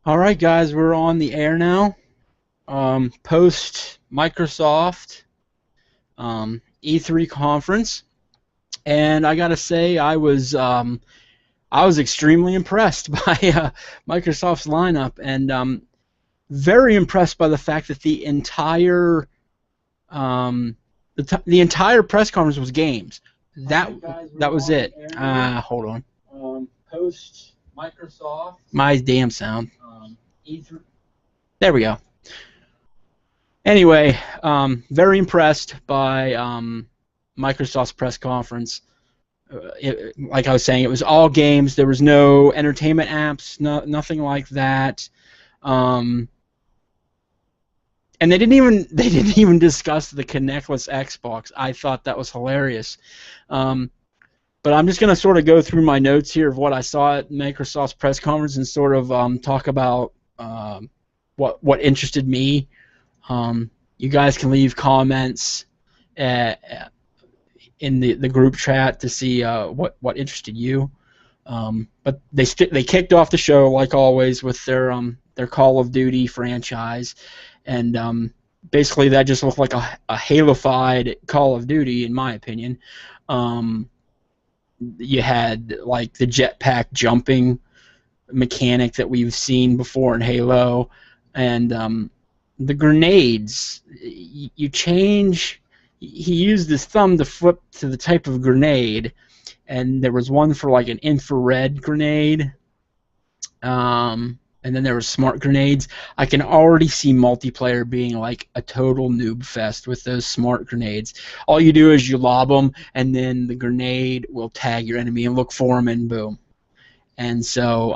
All right, guys, we're on the air now. Post Microsoft E3 conference, and I gotta say, I was extremely impressed by Microsoft's lineup, and very impressed by the fact that um, the entire press conference was games. All That right, guys, that we're was on the it. air now. Hold on, Post Microsoft my damn sound. E3. There we go. Anyway, very impressed by Microsoft's press conference. Like I was saying, it was all games. There was no entertainment apps, nothing like that. Um, and they didn't even discuss the Connectless Xbox. I thought that was hilarious. Um, but I'm just going to sort of go through my notes here of what I saw at Microsoft's press conference and sort of talk about what interested me. You guys can leave comments uh, in the group chat to see what interested you. But they kicked off the show like always with their Call of Duty franchise, and basically that just looked like a Halo-fied Call of Duty in my opinion. Um, you had like the jetpack jumping mechanic that we've seen before in Halo, and the grenades. You change. He used his thumb to flip to the type of grenade, and there was one for like an infrared grenade. And then there were smart grenades. I can already see multiplayer being like a total noob fest with those smart grenades. All you do is you lob them, and then the grenade will tag your enemy and look for them, and boom. And so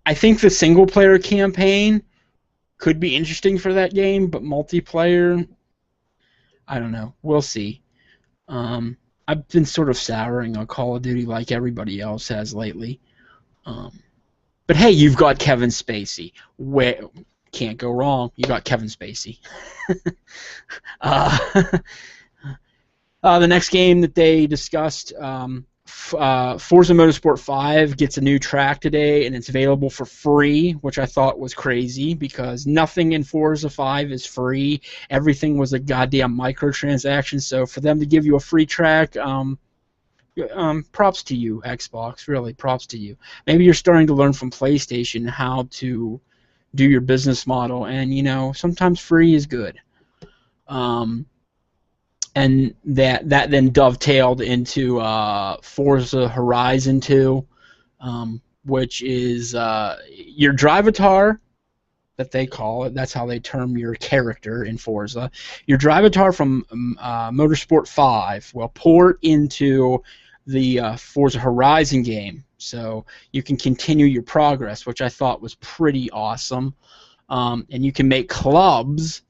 I think the single player campaign could be interesting for that game, but multiplayer, I don't know. We'll see. Um, I've been sort of souring on Call of Duty like everybody else has lately. Um, but hey, you've got Kevin Spacey. Where can't go wrong. You got Kevin Spacey. uh, the next game that they discussed, Forza Motorsport 5 gets a new track today, and it's available for free, which I thought was crazy because nothing in Forza 5 is free. Everything was a goddamn microtransaction. So for them to give you a free track, props to you, Xbox. Really, props to you. Maybe you're starting to learn from PlayStation how to do your business model, and sometimes free is good. Um, and that then dovetailed into Forza Horizon 2, which is your Drivatar that they call it. That's how they term your character in Forza. Your Drivatar from Motorsport 5 will port into the Forza Horizon game, so you can continue your progress, which I thought was pretty awesome. And you can make clubs.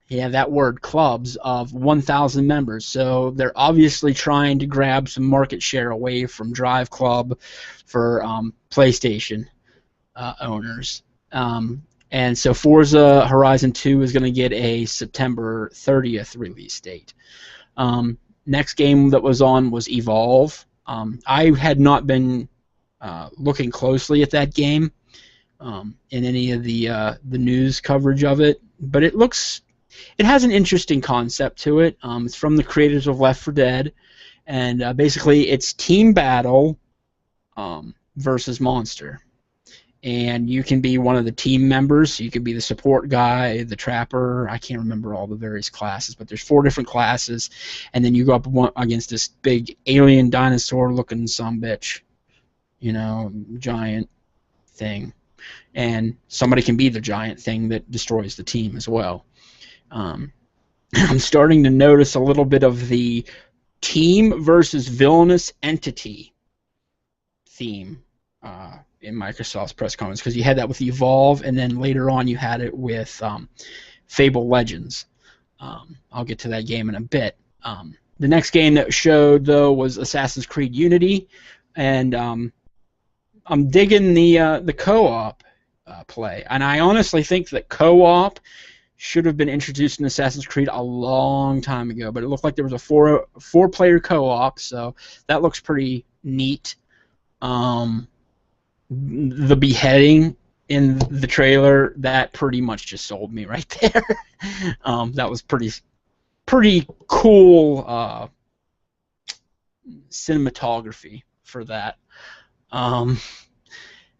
Yeah, that word, clubs, of 1,000 members. So they're obviously trying to grab some market share away from Drive Club for PlayStation owners. And so Forza Horizon 2 is going to get a September 30th release date. Next game that was on was Evolve. I had not been looking closely at that game in any of the news coverage of it, but it has an interesting concept to it. It's from the creators of Left 4 Dead, and basically it's team battle versus monster. And you can be one of the team members. You can be the support guy, the trapper. I can't remember all the various classes, but there's 4 different classes, and then you go up against this big alien dinosaur-looking sumbitch, giant thing, and somebody can be the giant thing that destroys the team as well. Um, I'm starting to notice a little bit of the team versus villainous entity theme in Microsoft's press conference, because you had that with Evolve, and then later on you had it with Fable Legends. I'll get to that game in a bit. The next game that showed, though, was Assassin's Creed Unity, and I'm digging the co-op play, and I honestly think that co-op should have been introduced in Assassin's Creed a long time ago, but it looked like there was a four player co-op, so that looks pretty neat. Um, the beheading in the trailer, that pretty much just sold me right there. That was pretty cool cinematography for that.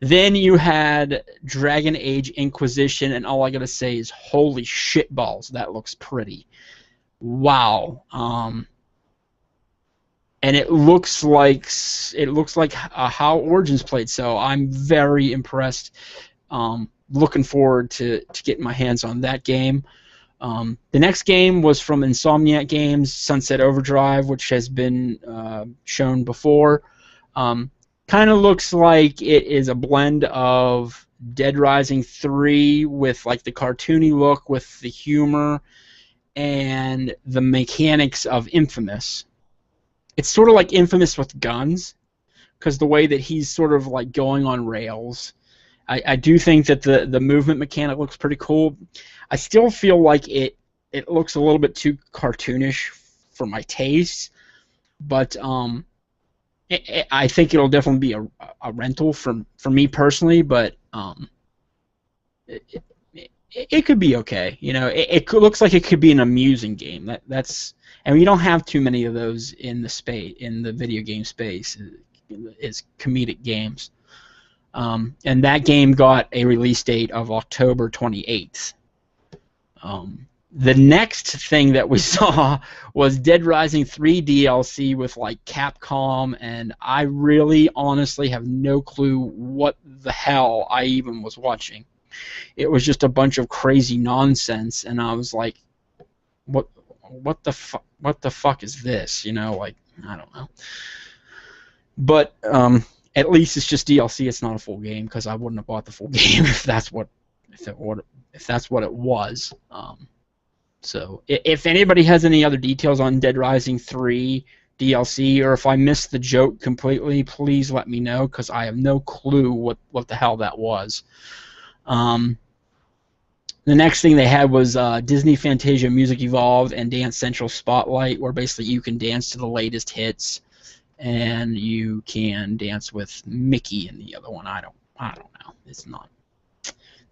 Then you had Dragon Age Inquisition, and all I gotta say is, holy shitballs, that looks pretty. Wow. And it looks like how Origins played, so I'm very impressed. Looking forward to getting my hands on that game. The next game was from Insomniac Games, Sunset Overdrive, which has been shown before. Kind of looks like it is a blend of Dead Rising 3 with like the cartoony look, with the humor and the mechanics of Infamous. It's sort of like Infamous with guns, because the way that he's sort of like going on rails. I do think that the movement mechanic looks pretty cool. I still feel like it looks a little bit too cartoonish for my taste, but I think it'll definitely be a rental for me personally. But it could be okay. You know, looks like it could be an amusing game. And we don't have too many of those in the video game space. Is comedic games. And that game got a release date of October 28th. The next thing that we saw was Dead Rising 3 DLC with like Capcom, and I really honestly have no clue what the hell I even was watching. It was just a bunch of crazy nonsense, and I was like, what the fuck is this? You know, like, I don't know. But at least it's just DLC. It's not a full game, because I wouldn't have bought the full game if that's what it was. So if anybody has any other details on Dead Rising 3 DLC, or if I missed the joke completely, please let me know, because I have no clue what the hell that was. The next thing they had was Disney Fantasia Music Evolved and Dance Central Spotlight, where basically you can dance to the latest hits, and you can dance with Mickey in the other one. I don't know. It's not.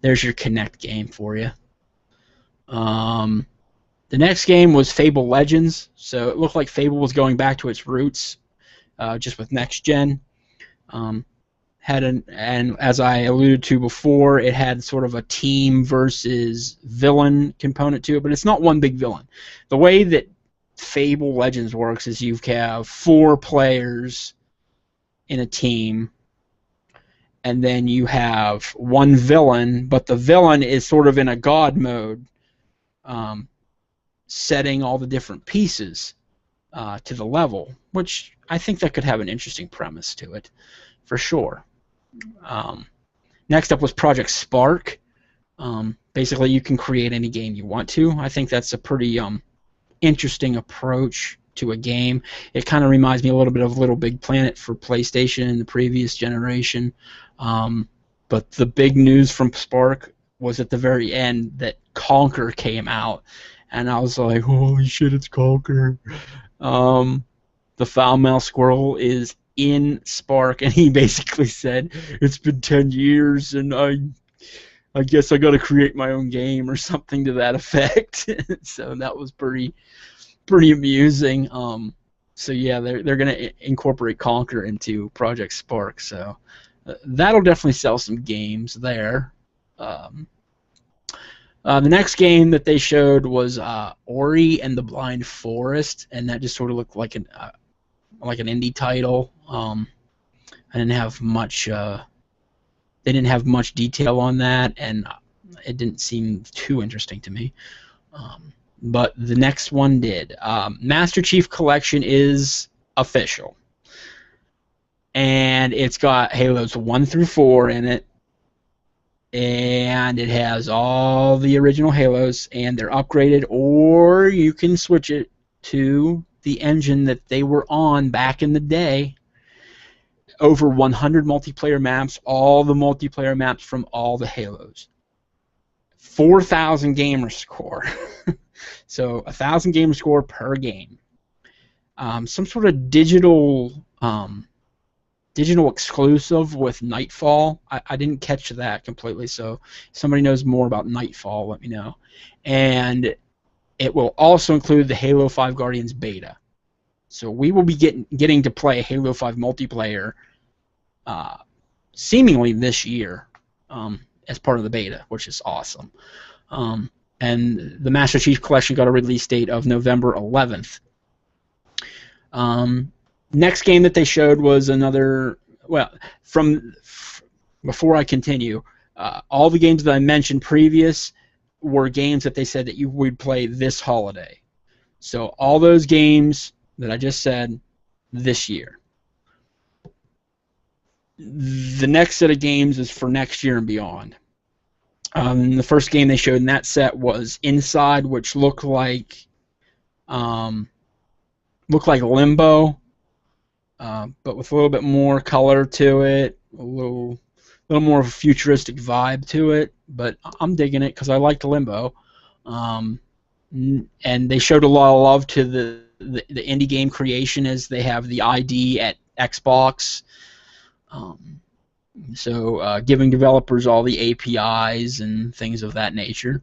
There's your Kinect game for you. The next game was Fable Legends, so it looked like Fable was going back to its roots, just with next gen. And as I alluded to before, it had sort of a team versus villain component to it, but it's not one big villain. The way that Fable Legends works is you have 4 players in a team, and then you have one villain, but the villain is sort of in a god mode, setting all the different pieces to the level, which I think that could have an interesting premise to it, for sure. Next up was Project Spark. Basically, you can create any game you want to. I think that's a pretty interesting approach to a game. It kind of reminds me a little bit of Little Big Planet for PlayStation in the previous generation. But the big news from Spark was at the very end that Conquer came out, and I was like, holy shit, it's Conquer. The foul-mouthed squirrel is in Spark, and he basically said, it's been 10 years, and I guess I got to create my own game, or something to that effect. So that was pretty amusing. So yeah, they're gonna incorporate Conquer into Project Spark. So that'll definitely sell some games there. The next game that they showed was Ori and the Blind Forest, and that just sort of looked like an indie title. I didn't have much. They didn't have much detail on that, and it didn't seem too interesting to me. But the next one did. Master Chief Collection is official, and it's got Halos 1 through 4 in it, and it has all the original Halos, and they're upgraded, or you can switch it to the engine that they were on back in the day. Over 100 multiplayer maps, all the multiplayer maps from all the Halos. 4,000 gamer score. So 1,000 gamer score per game. Some sort of digital digital exclusive with Nightfall. I didn't catch that completely, so if somebody knows more about Nightfall, let me know. And it will also include the Halo 5 Guardians beta. So we will be getting to play Halo 5 multiplayer seemingly this year as part of the beta, which is awesome. And the Master Chief Collection got a release date of November 11th. Next game that they showed was another. Well, before I continue, all the games that I mentioned previous were games that they said that you would play this holiday. So all those games that I just said this year. The next set of games is for next year and beyond. The first game they showed in that set was Inside, which looked like Limbo, but with a little bit more color to it, a little more of a futuristic vibe to it. But I'm digging it because I liked Limbo, and they showed a lot of love to the indie game creation as they have the ID at Xbox. So giving developers all the APIs and things of that nature.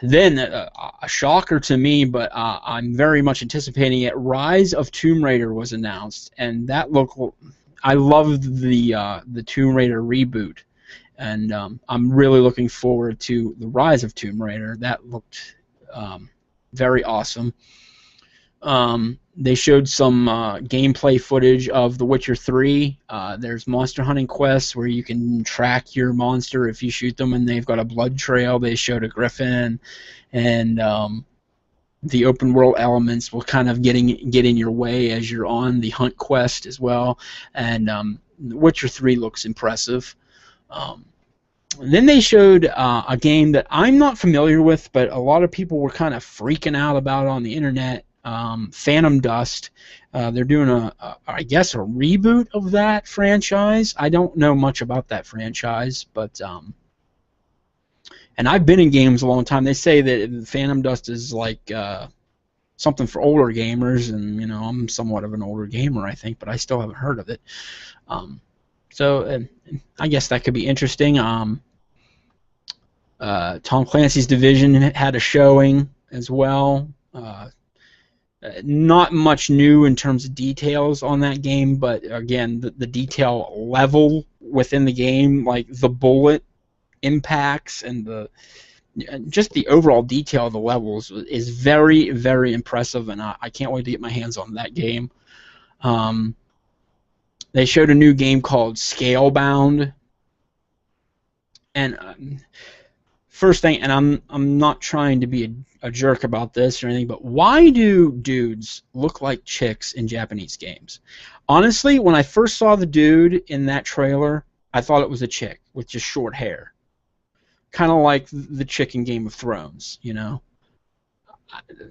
Then a shocker to me, but I'm very much anticipating it. Rise of Tomb Raider was announced, and that looked. I loved the Tomb Raider reboot, and I'm really looking forward to the Rise of Tomb Raider. That looked very awesome. They showed some gameplay footage of The Witcher 3. There's monster hunting quests where you can track your monster if you shoot them, and they've got a blood trail. They showed a griffin, and the open world elements will kind of get in your way as you're on the hunt quest as well. And The Witcher 3 looks impressive. Then they showed a game that I'm not familiar with, but a lot of people were kind of freaking out about on the internet. Phantom Dust. They're doing I guess a reboot of that franchise. I don't know much about that franchise, but and I've been in games a long time. They say that Phantom Dust is like something for older gamers, and I'm somewhat of an older gamer, I think, but I still haven't heard of it. So I guess that could be interesting. Tom Clancy's Division had a showing as well. Not much new in terms of details on that game, but again, the detail level within the game, like the bullet impacts and just the overall detail of the levels, is very, very impressive, and I can't wait to get my hands on that game. They showed a new game called Scalebound, and first thing, and I'm not trying to be a jerk about this or anything, but why do dudes look like chicks in Japanese games? Honestly, when I first saw the dude in that trailer, I thought it was a chick with just short hair. Kind of like the chick in Game of Thrones,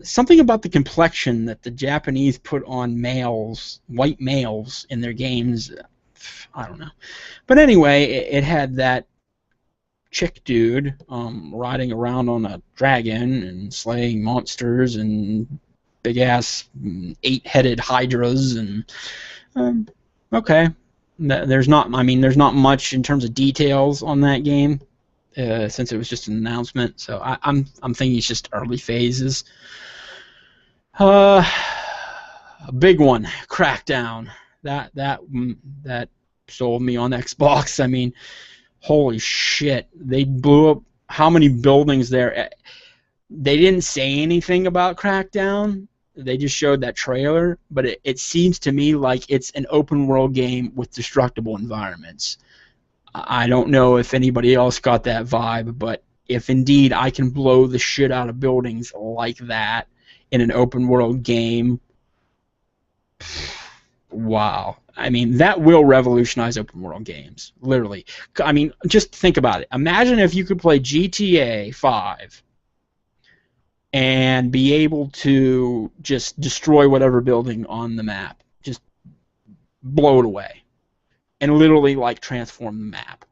Something about the complexion that the Japanese put on males, white males, in their games, I don't know. But anyway, it had that chick dude riding around on a dragon and slaying monsters and big ass 8-headed hydras, and okay, there's not much in terms of details on that game since it was just an announcement. So I'm thinking it's just early phases. A big one, Crackdown. That sold me on Xbox. I mean, holy shit, they blew up how many buildings there. They didn't say anything about Crackdown. They just showed that trailer, but it seems to me like it's an open world game with destructible environments. I don't know if anybody else got that vibe, but if indeed I can blow the shit out of buildings like that in an open world game, wow. I mean, that will revolutionize open world games, literally. I mean, just think about it. Imagine if you could play GTA 5 and be able to just destroy whatever building on the map. Just blow it away. And literally, like, transform the map.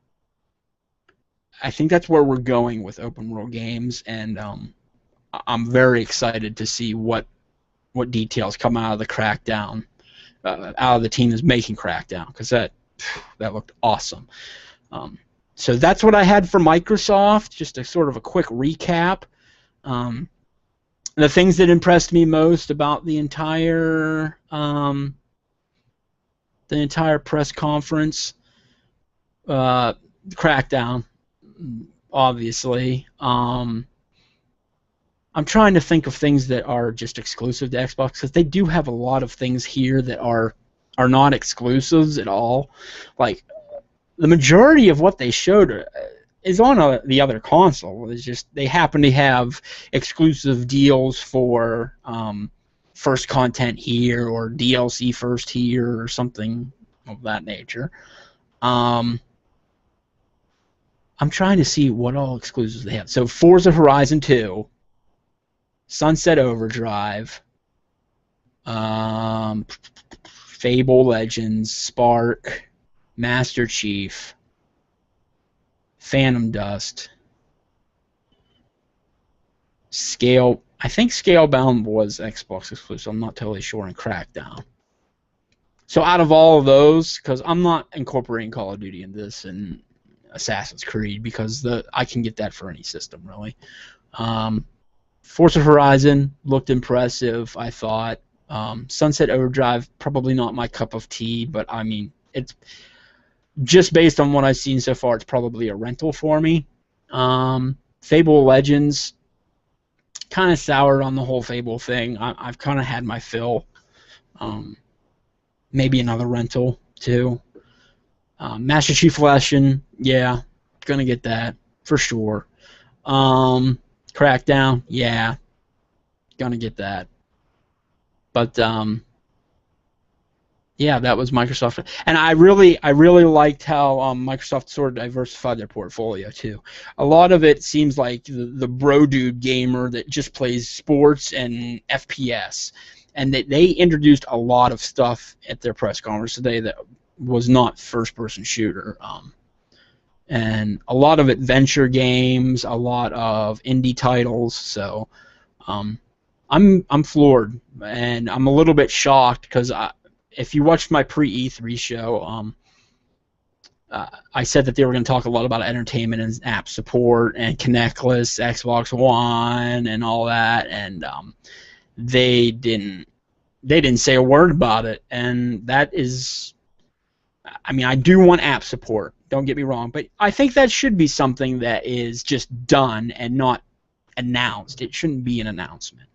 I think that's where we're going with open world games, and I'm very excited to see what details come out of the Crackdown out of the team that's making Crackdown, because that looked awesome. So that's what I had for Microsoft. Just a sort of a quick recap. The things that impressed me most about the entire press conference, Crackdown, obviously. I'm trying to think of things that are just exclusive to Xbox, because they do have a lot of things here that are not exclusives at all. Like, the majority of what they showed is on the other console. It's just they happen to have exclusive deals for first content here, or DLC first here, or something of that nature. I'm trying to see what all exclusives they have. So Forza Horizon 2, Sunset Overdrive, Fable Legends, Spark, Master Chief, Phantom Dust, I think Scalebound was Xbox exclusive, I'm not totally sure, and Crackdown. So out of all of those, because I'm not incorporating Call of Duty in this and Assassin's Creed, because I can get that for any system, really. Forza Horizon looked impressive, I thought. Sunset Overdrive, probably not my cup of tea, but I mean, it's just based on what I've seen so far, it's probably a rental for me. Fable Legends, kind of soured on the whole Fable thing. I've kind of had my fill. Maybe another rental, too. Master Chief Collection, yeah, gonna get that, for sure. Crackdown, yeah, gonna get that. But yeah, that was Microsoft, and I really liked how Microsoft sort of diversified their portfolio too. A lot of it seems like the bro dude gamer that just plays sports and FPS, and they introduced a lot of stuff at their press conference today that was not first-person shooter. And a lot of adventure games, a lot of indie titles. So I'm floored, and I'm a little bit shocked, because if you watched my pre-E3 show, I said that they were going to talk a lot about entertainment and app support and connectless Xbox One and all that, and they didn't say a word about it. And that is, I mean, I do want app support, don't get me wrong, but I think that should be something that is just done and not announced. It shouldn't be an announcement.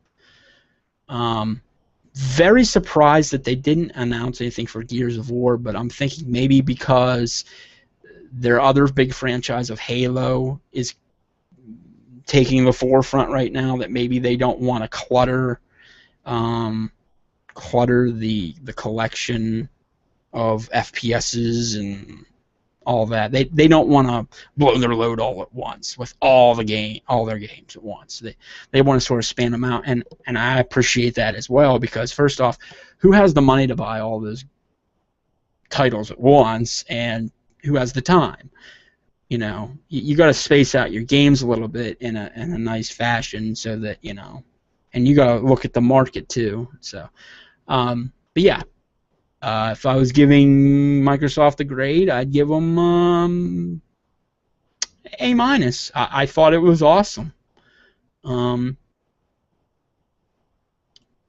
Very surprised that they didn't announce anything for Gears of War, but I'm thinking maybe because their other big franchise of Halo is taking the forefront right now, that maybe they don't want to clutter the collection of FPSs and all that. They don't want to blow their load all at once with all their games at once. They want to sort of span them out, and I appreciate that as well, because first off, who has the money to buy all those titles at once, and who has the time? You know, you got to space out your games a little bit in a nice fashion, so that, you know, and you got to look at the market too. So, but yeah. If I was giving Microsoft a grade, I'd give them A-. I thought it was awesome. And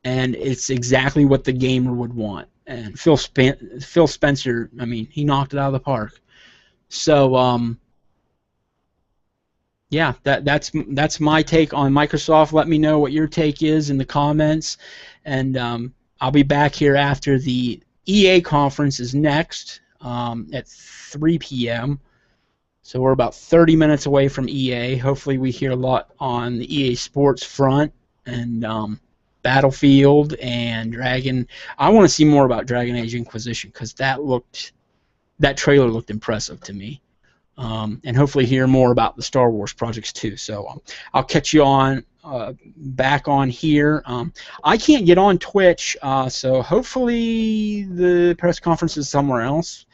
it's exactly what the gamer would want. And Phil Spencer, I mean, he knocked it out of the park. So, yeah, that's my take on Microsoft. Let me know what your take is in the comments, and I'll be back here after the EA conference is next at 3 p.m. So we're about 30 minutes away from EA. Hopefully we hear a lot on the EA Sports front, and Battlefield and Dragon. I want to see more about Dragon Age Inquisition, because that trailer looked impressive to me. And hopefully hear more about the Star Wars projects too. So I'll catch you on back on here. I can't get on Twitch, so hopefully the press conference is somewhere else.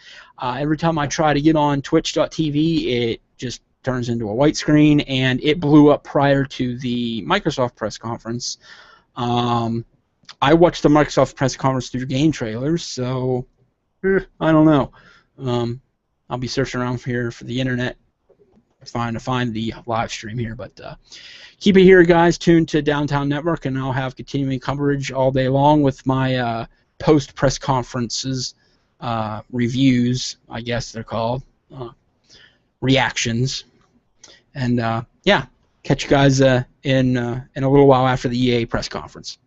Every time I try to get on twitch.tv, it just turns into a white screen, and it blew up prior to the Microsoft press conference. I watched the Microsoft press conference through game trailers, so I don't know. I'll be searching around here for the internet trying to find the live stream here, but keep it here, guys. Tuned to Downtown Network, and I'll have continuing coverage all day long with my post press conferences reviews, I guess they're called, reactions, and yeah, catch you guys in a little while after the EA press conference.